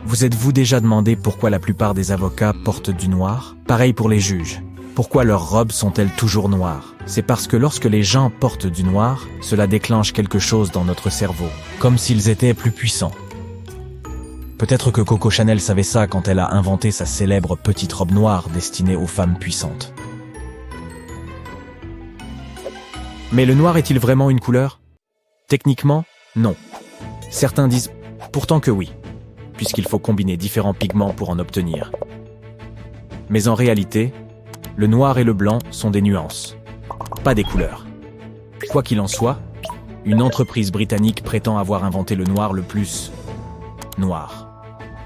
Vous êtes-vous déjà demandé pourquoi la plupart des avocats portent du noir? Pareil pour les juges. Pourquoi leurs robes sont-elles toujours noires? C'est parce que lorsque les gens portent du noir, cela déclenche quelque chose dans notre cerveau, comme s'ils étaient plus puissants. Peut-être que Coco Chanel savait ça quand elle a inventé sa célèbre petite robe noire destinée aux femmes puissantes. Mais le noir est-il vraiment une couleur? Techniquement, non. Certains disent pourtant que oui, puisqu'il faut combiner différents pigments pour en obtenir. Mais en réalité, le noir et le blanc sont des nuances, pas des couleurs. Quoi qu'il en soit, une entreprise britannique prétend avoir inventé le noir le plus noir,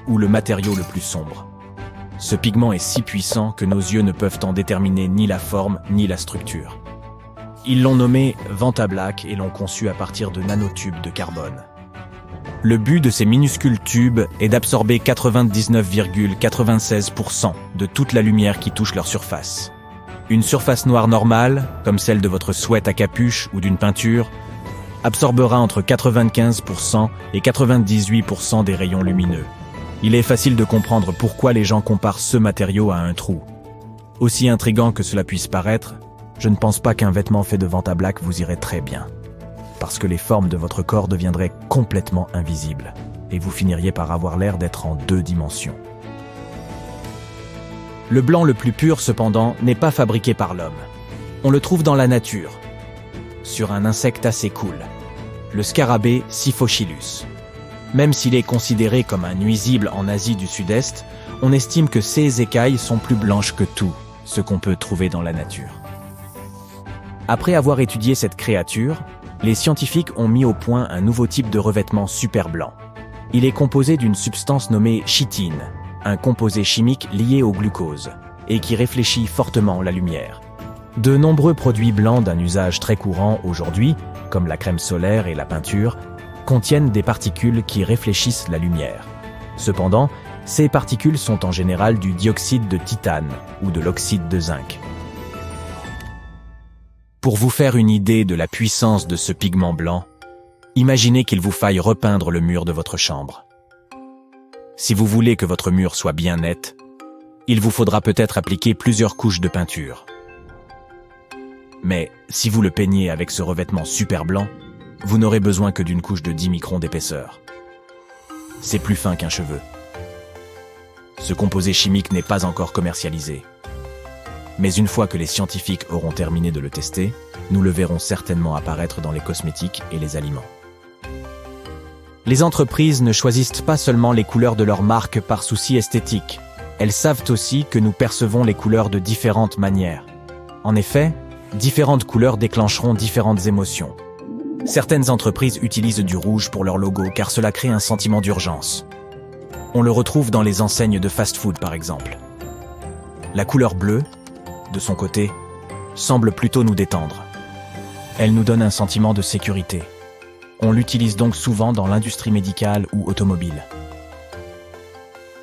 ou le matériau le plus sombre. Ce pigment est si puissant que nos yeux ne peuvent en déterminer ni la forme ni la structure. Ils l'ont nommé Vantablack et l'ont conçu à partir de nanotubes de carbone. Le but de ces minuscules tubes est d'absorber 99,96% de toute la lumière qui touche leur surface. Une surface noire normale, comme celle de votre sweat à capuche ou d'une peinture, absorbera entre 95% et 98% des rayons lumineux. Il est facile de comprendre pourquoi les gens comparent ce matériau à un trou. Aussi intriguant que cela puisse paraître, je ne pense pas qu'un vêtement fait de Vantablack vous irait très bien. Parce que les formes de votre corps deviendraient complètement invisibles, et vous finiriez par avoir l'air d'être en 2 dimensions. Le blanc le plus pur, cependant, n'est pas fabriqué par l'homme. On le trouve dans la nature, sur un insecte assez cool, le scarabée Siphochilus. Même s'il est considéré comme un nuisible en Asie du Sud-Est, on estime que ses écailles sont plus blanches que tout ce qu'on peut trouver dans la nature. Après avoir étudié cette créature, les scientifiques ont mis au point un nouveau type de revêtement super blanc. Il est composé d'une substance nommée chitine, un composé chimique lié au glucose, et qui réfléchit fortement la lumière. De nombreux produits blancs d'un usage très courant aujourd'hui, comme la crème solaire et la peinture, contiennent des particules qui réfléchissent la lumière. Cependant, ces particules sont en général du dioxyde de titane ou de l'oxyde de zinc. Pour vous faire une idée de la puissance de ce pigment blanc, imaginez qu'il vous faille repeindre le mur de votre chambre. Si vous voulez que votre mur soit bien net, il vous faudra peut-être appliquer plusieurs couches de peinture. Mais si vous le peignez avec ce revêtement super blanc, vous n'aurez besoin que d'une couche de 10 microns d'épaisseur. C'est plus fin qu'un cheveu. Ce composé chimique n'est pas encore commercialisé. Mais une fois que les scientifiques auront terminé de le tester, nous le verrons certainement apparaître dans les cosmétiques et les aliments. Les entreprises ne choisissent pas seulement les couleurs de leur marque par souci esthétique. Elles savent aussi que nous percevons les couleurs de différentes manières. En effet, différentes couleurs déclencheront différentes émotions. Certaines entreprises utilisent du rouge pour leur logo car cela crée un sentiment d'urgence. On le retrouve dans les enseignes de fast-food par exemple. La couleur bleue, de son côté, semble plutôt nous détendre. Elle nous donne un sentiment de sécurité. On l'utilise donc souvent dans l'industrie médicale ou automobile.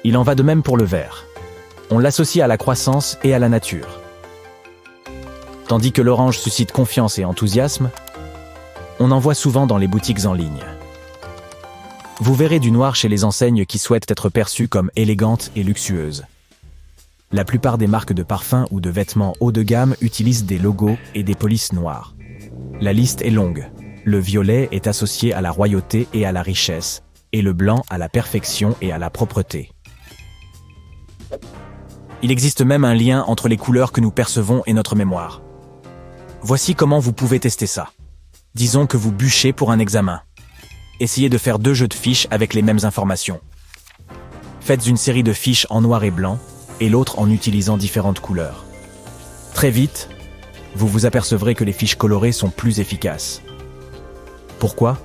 Il en va de même pour le vert. On l'associe à la croissance et à la nature. Tandis que l'orange suscite confiance et enthousiasme, on en voit souvent dans les boutiques en ligne. Vous verrez du noir chez les enseignes qui souhaitent être perçues comme élégantes et luxueuses. La plupart des marques de parfums ou de vêtements haut de gamme utilisent des logos et des polices noires. La liste est longue. Le violet est associé à la royauté et à la richesse, et le blanc à la perfection et à la propreté. Il existe même un lien entre les couleurs que nous percevons et notre mémoire. Voici comment vous pouvez tester ça. Disons que vous bûchez pour un examen. Essayez de faire 2 jeux de fiches avec les mêmes informations. Faites une série de fiches en noir et blanc, et l'autre en utilisant différentes couleurs. Très vite, vous vous apercevrez que les fiches colorées sont plus efficaces. Pourquoi?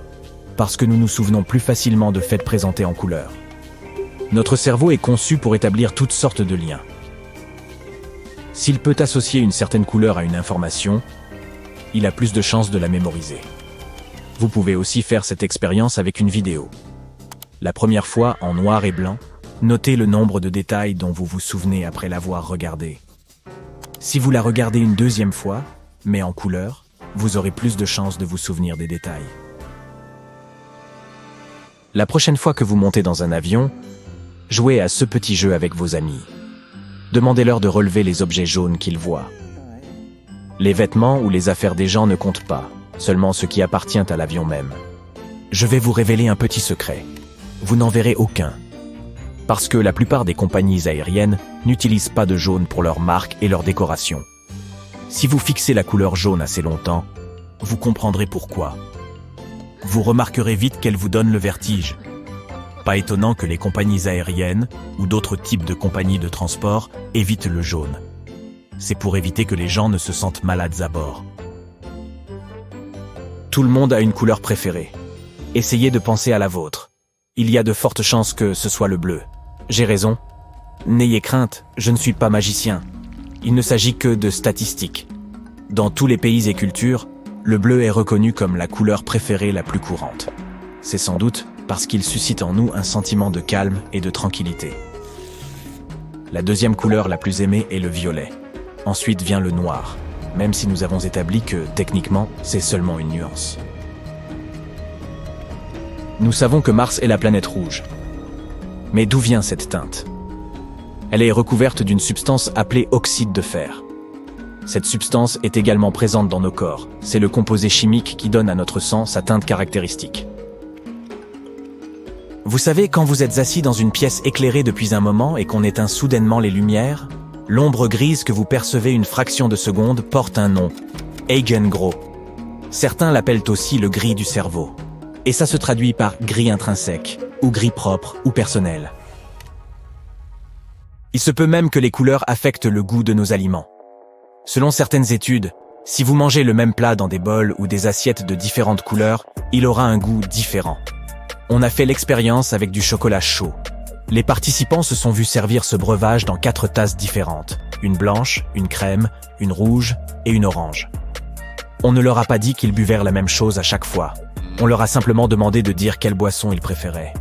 Parce que nous nous souvenons plus facilement de faits présentés en couleurs. Notre cerveau est conçu pour établir toutes sortes de liens. S'il peut associer une certaine couleur à une information, il a plus de chances de la mémoriser. Vous pouvez aussi faire cette expérience avec une vidéo. La première fois en noir et blanc, notez le nombre de détails dont vous vous souvenez après l'avoir regardée. Si vous la regardez une deuxième fois, mais en couleur, vous aurez plus de chances de vous souvenir des détails. La prochaine fois que vous montez dans un avion, Jouez à ce petit jeu avec vos amis. Demandez-leur de relever les objets jaunes qu'ils voient. Les vêtements ou les affaires des gens ne comptent pas, seulement ce qui appartient à l'avion même. Je vais vous révéler un petit secret. Vous n'en verrez aucun. Parce que la plupart des compagnies aériennes n'utilisent pas de jaune pour leur marque et leur décoration. Si vous fixez la couleur jaune assez longtemps, vous comprendrez pourquoi. Vous remarquerez vite qu'elle vous donne le vertige. Pas étonnant que les compagnies aériennes ou d'autres types de compagnies de transport évitent le jaune. C'est pour éviter que les gens ne se sentent malades à bord. Tout le monde a une couleur préférée. Essayez de penser à la vôtre. Il y a de fortes chances que ce soit le bleu. J'ai raison. N'ayez crainte, je ne suis pas magicien. Il ne s'agit que de statistiques. Dans tous les pays et cultures, le bleu est reconnu comme la couleur préférée la plus courante. C'est sans doute parce qu'il suscite en nous un sentiment de calme et de tranquillité. La deuxième couleur la plus aimée est le violet. Ensuite vient le noir, même si nous avons établi que, techniquement, c'est seulement une nuance. Nous savons que Mars est la planète rouge. Mais d'où vient cette teinte? Elle est recouverte d'une substance appelée oxyde de fer. Cette substance est également présente dans nos corps. C'est le composé chimique qui donne à notre sang sa teinte caractéristique. Vous savez, quand vous êtes assis dans une pièce éclairée depuis un moment et qu'on éteint soudainement les lumières, l'ombre grise que vous percevez une fraction de seconde porte un nom, Eigengros. Certains l'appellent aussi le gris du cerveau. Et ça se traduit par gris intrinsèque, ou gris propre, ou personnel. Il se peut même que les couleurs affectent le goût de nos aliments. Selon certaines études, si vous mangez le même plat dans des bols ou des assiettes de différentes couleurs, il aura un goût différent. On a fait l'expérience avec du chocolat chaud. Les participants se sont vus servir ce breuvage dans 4 tasses différentes, une blanche, une crème, une rouge et une orange. On ne leur a pas dit qu'ils buvèrent la même chose à chaque fois. On leur a simplement demandé de dire quelle boisson ils préféraient.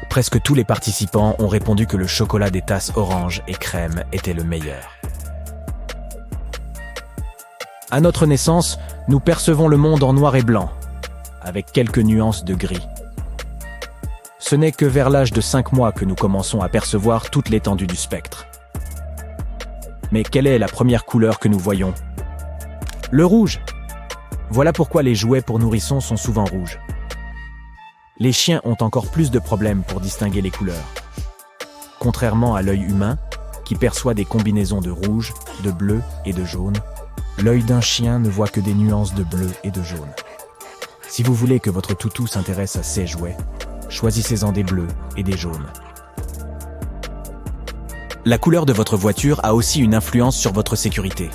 Presque tous les participants ont répondu que le chocolat des tasses orange et crème était le meilleur. À notre naissance, nous percevons le monde en noir et blanc, avec quelques nuances de gris. Ce n'est que vers l'âge de 5 mois que nous commençons à percevoir toute l'étendue du spectre. Mais quelle est la première couleur que nous voyons? Le rouge! Voilà pourquoi les jouets pour nourrissons sont souvent rouges. Les chiens ont encore plus de problèmes pour distinguer les couleurs. Contrairement à l'œil humain, qui perçoit des combinaisons de rouge, de bleu et de jaune, l'œil d'un chien ne voit que des nuances de bleu et de jaune. Si vous voulez que votre toutou s'intéresse à ces jouets, choisissez-en des bleus et des jaunes. La couleur de votre voiture a aussi une influence sur votre sécurité.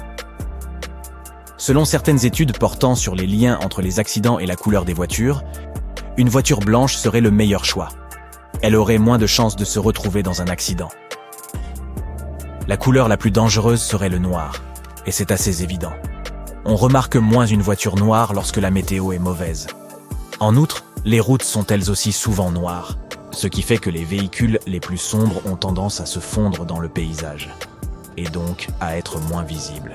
Selon certaines études portant sur les liens entre les accidents et la couleur des voitures, une voiture blanche serait le meilleur choix. Elle aurait moins de chances de se retrouver dans un accident. La couleur la plus dangereuse serait le noir, et c'est assez évident. On remarque moins une voiture noire lorsque la météo est mauvaise. En outre, les routes sont elles aussi souvent noires, ce qui fait que les véhicules les plus sombres ont tendance à se fondre dans le paysage, et donc à être moins visibles.